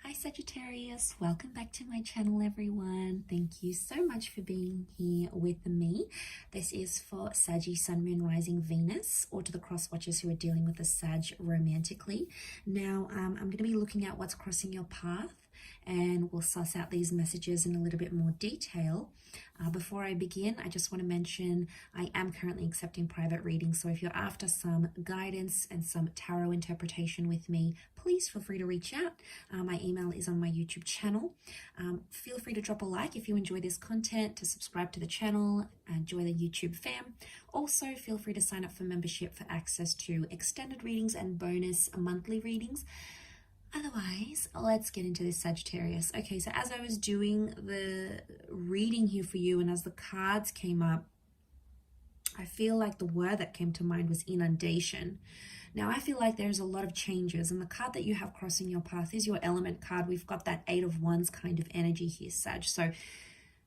Hi Sagittarius, welcome back to my channel everyone. Thank you so much for being here with me. This is for Saggy, Sun, Moon, Rising, Venus, or to the cross watchers who are dealing with the Sag romantically. Now I'm going to be looking at what's crossing your path and we'll suss out these messages in a little bit more detail. Before I begin, I just want to mention I am currently accepting private readings, so if you're after some guidance and some tarot interpretation with me, please feel free to reach out. My email is on my YouTube channel. Feel free to drop a like if you enjoy this content, to subscribe to the channel, and join the YouTube fam. Also, feel free to sign up for membership for access to extended readings and bonus monthly readings. Otherwise, let's get into this, Sagittarius. Okay, so as I was doing the reading here for you and as the cards came up, I feel like the word that came to mind was inundation. Now, I feel like there's a lot of changes, and the card that you have crossing your path is your element card. We've got that 8 of Wands kind of energy here, Sag. So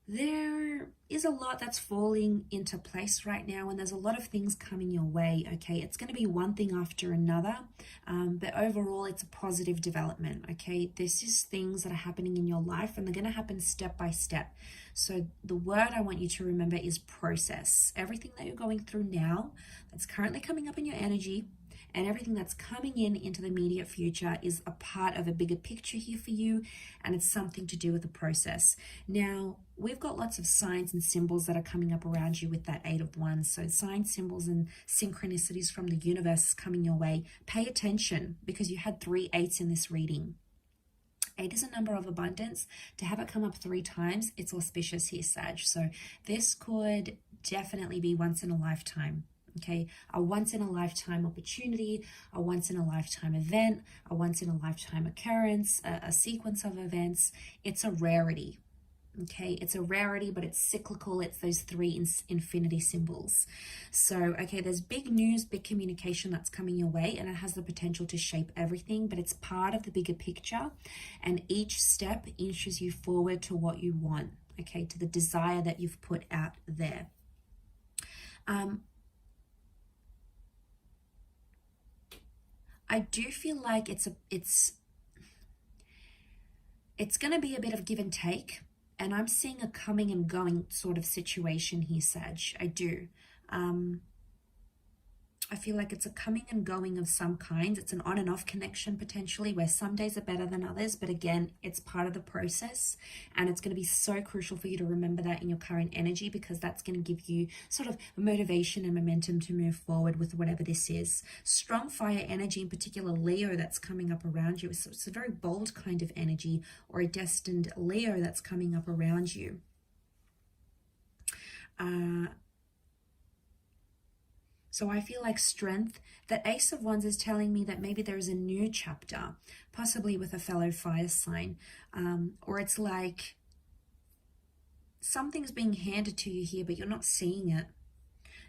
there is a lot that's falling into place right now, and there's a lot of things coming your way. Okay, it's going to be one thing after another, but overall it's a positive development. Okay, this is things that are happening in your life, and they're going to happen step by step. So the word I want you to remember is process. Everything that you're going through now that's currently coming up in your energy, and everything that's coming into the immediate future is a part of a bigger picture here for you, and it's something to do with the process. Now, we've got lots of signs and symbols that are coming up around you with that 8 of Wands. So signs, symbols, and synchronicities from the universe coming your way. Pay attention, because you had 3 8s in this reading. 8 is a number of abundance. To have it come up 3 times, it's auspicious here, Sag. So this could definitely be once in a lifetime. Okay, a once in a lifetime opportunity, a once in a lifetime event, a once in a lifetime occurrence, a sequence of events. It's a rarity. Okay, it's a rarity, but it's cyclical. It's those 3 infinity symbols. So, okay, there's big news, big communication that's coming your way, and it has the potential to shape everything, but it's part of the bigger picture, and each step inches you forward to what you want, okay, to the desire that you've put out there. I do feel like it's going to be a bit of give and take, and I'm seeing a coming and going sort of situation here, Sag. I do. I feel like it's a coming and going of some kind. It's an on and off connection potentially, where some days are better than others, but again, it's part of the process, and it's going to be so crucial for you to remember that in your current energy, because that's going to give you sort of motivation and momentum to move forward with whatever this is. Strong fire energy, in particular Leo, that's coming up around you. It's a very bold kind of energy, or a destined Leo that's coming up around you. So I feel like strength. That Ace of Wands is telling me that maybe there is a new chapter, possibly with a fellow fire sign, or it's like something's being handed to you here, but you're not seeing it.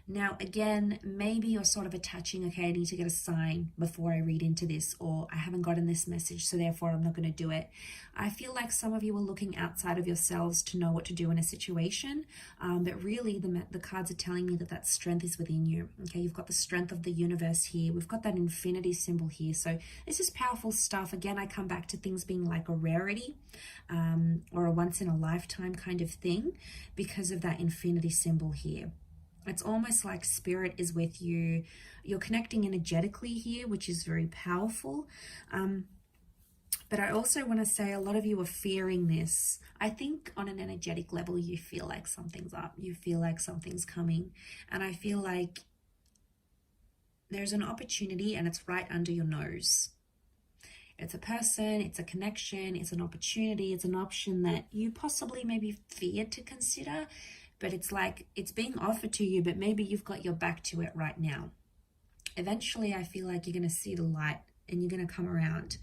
Now, again, maybe you're sort of attaching, okay, I need to get a sign before I read into this, or I haven't gotten this message, so therefore I'm not going to do it. I feel like some of you are looking outside of yourselves to know what to do in a situation, but really the cards are telling me that that strength is within you. Okay, you've got the strength of the universe here. We've got that infinity symbol here. So this is powerful stuff. Again, I come back to things being like a rarity, or a once in a lifetime kind of thing, because of that infinity symbol here. It's almost like spirit is with you. You're connecting energetically here, which is very powerful. But I also want to say a lot of you are fearing this. I think on an energetic level, you feel like something's up. You feel like something's coming. And I feel like there's an opportunity, and it's right under your nose. It's a person, it's a connection, it's an opportunity, it's an option that you possibly maybe feared to consider. But it's like it's being offered to you, but maybe you've got your back to it right now. Eventually, I feel like you're going to see the light and you're going to come around.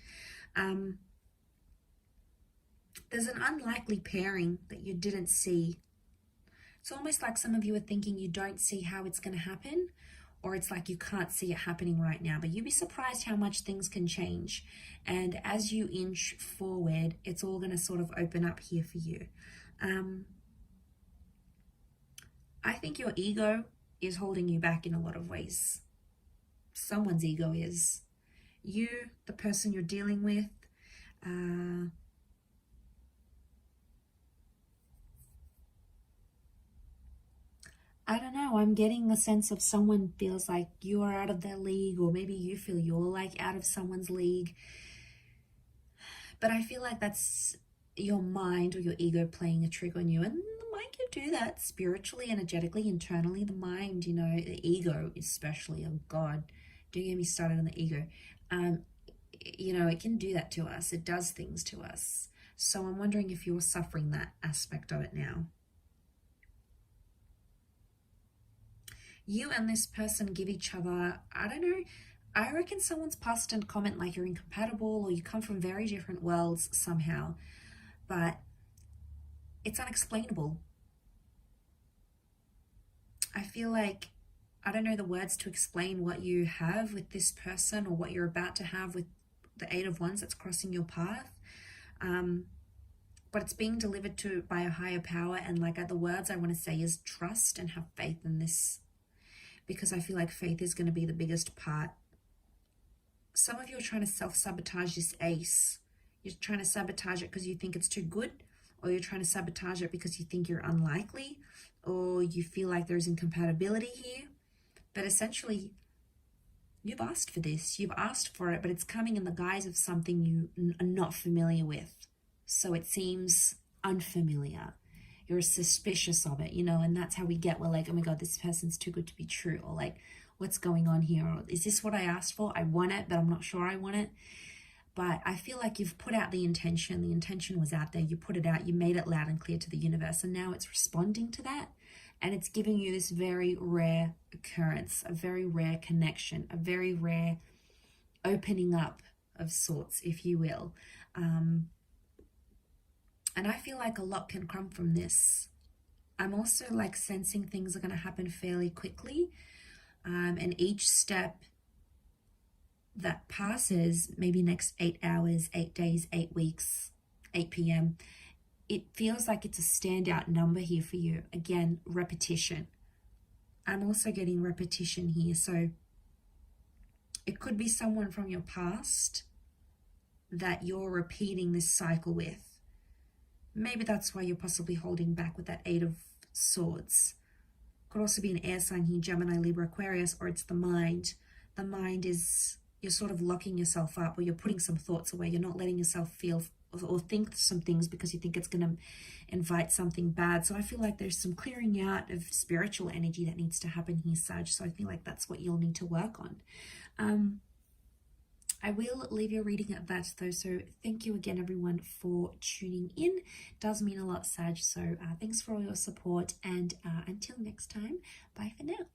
There's an unlikely pairing that you didn't see. It's almost like some of you are thinking you don't see how it's going to happen, or it's like you can't see it happening right now. But you'd be surprised how much things can change. And as you inch forward, it's all going to sort of open up here for you. I think your ego is holding you back in a lot of ways. Someone's ego is. You, the person you're dealing with, I don't know, I'm getting a sense of someone feels like you are out of their league, or maybe you feel you're like out of someone's league. But I feel like that's your mind or your ego playing a trick on you. And the mind can do that spiritually, energetically, internally. The mind, you know, the ego especially, oh God, don't get me started on the ego. You know, it can do that to us. It does things to us. So I'm wondering if you're suffering that aspect of it now. You and this person give each other, I don't know, I reckon someone's passed and comment like you're incompatible or you come from very different worlds somehow, but it's unexplainable. I feel like I don't know the words to explain what you have with this person or what you're about to have with the Eight of Wands that's crossing your path. But it's being delivered to by a higher power, and like the words I want to say is trust and have faith in this, because I feel like faith is going to be the biggest part. Some of you are trying to self-sabotage this ace. You're trying to sabotage it because you think it's too good, or you're trying to sabotage it because you think you're unlikely, or you feel like there's incompatibility here. But essentially, you've asked for this. You've asked for it, but it's coming in the guise of something you are not familiar with. So it seems unfamiliar. You're suspicious of it, you know, and that's how we get, we're like, oh my God, this person's too good to be true. Or like, what's going on here? Or is this what I asked for? I want it, but I'm not sure I want it. But I feel like you've put out the intention. The intention was out there. You put it out. You made it loud and clear to the universe. And now it's responding to that. And it's giving you this very rare occurrence, a very rare connection, a very rare opening up of sorts, if you will. And I feel like a lot can come from this. I'm also like sensing things are going to happen fairly quickly. And each step that passes, maybe next 8 hours, 8 days, 8 weeks, 8 p.m., it feels like it's a standout number here for you. Again, repetition. I'm also getting repetition here. So it could be someone from your past that you're repeating this cycle with. Maybe that's why you're possibly holding back with that Eight of Swords. Could also be an air sign here, Gemini, Libra, Aquarius, or it's the mind. The mind is, you're sort of locking yourself up, or you're putting some thoughts away. You're not letting yourself feel or think some things because you think it's going to invite something bad. So I feel like there's some clearing out of spiritual energy that needs to happen here, Sag. So I feel like that's what you'll need to work on. I will leave your reading at that though, so thank you again everyone for tuning in. It does mean a lot, Sag, so thanks for all your support, and until next time, bye for now.